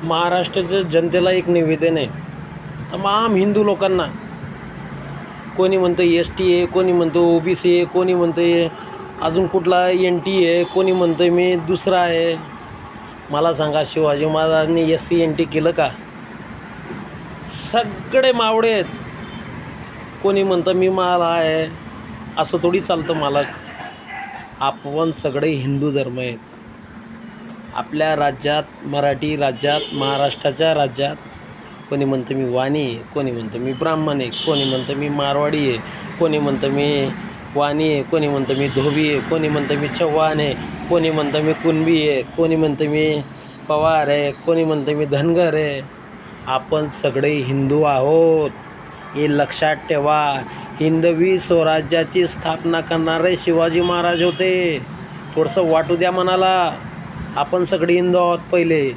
महाराष्ट्राच्या जनतेला एक निवेदन आहे, तमाम हिंदू लोकांना. कोणी म्हणतं एस टी आहे, कोणी म्हणतो OBC आहे, कोणी म्हणतं अजून कुठला NT आहे, कोणी म्हणतं मी दुसरा आहे. मला सांगा, शिवाजी महाराजांनी SC NT केलं का? सगळे मावळे आहेत. कोणी म्हणतं मी माला आहे. असं थोडी चालतं मालक. आपण सगळे हिंदू धर्म आहेत. आपल्या राज्यात, मराठी राज्यात, महाराष्ट्राच्या राज्यात कोणी म्हणतं मी वाणी आहे, कोणी म्हणतं मी ब्राह्मण आहे, कोणी म्हणतं मी मारवाडी आहे, कोणी म्हणतं मी वाणी आहे, कोणी म्हणतं मी धोबी आहे, कोणी म्हणतं मी चव्हाण आहे, कोणी म्हणतं मी कुणबी आहे, कोणी म्हणतं मी पवार आहे, कोणी म्हणतं मी धनगर आहे. आपण सगळे हिंदू आहोत, हे लक्षात ठेवा. हिंदवी स्वराज्याची स्थापना करणारे शिवाजी महाराज होते. थोडंसं वाटू द्या मनाला. आपण सगळे हिंदू आहोत पहिले.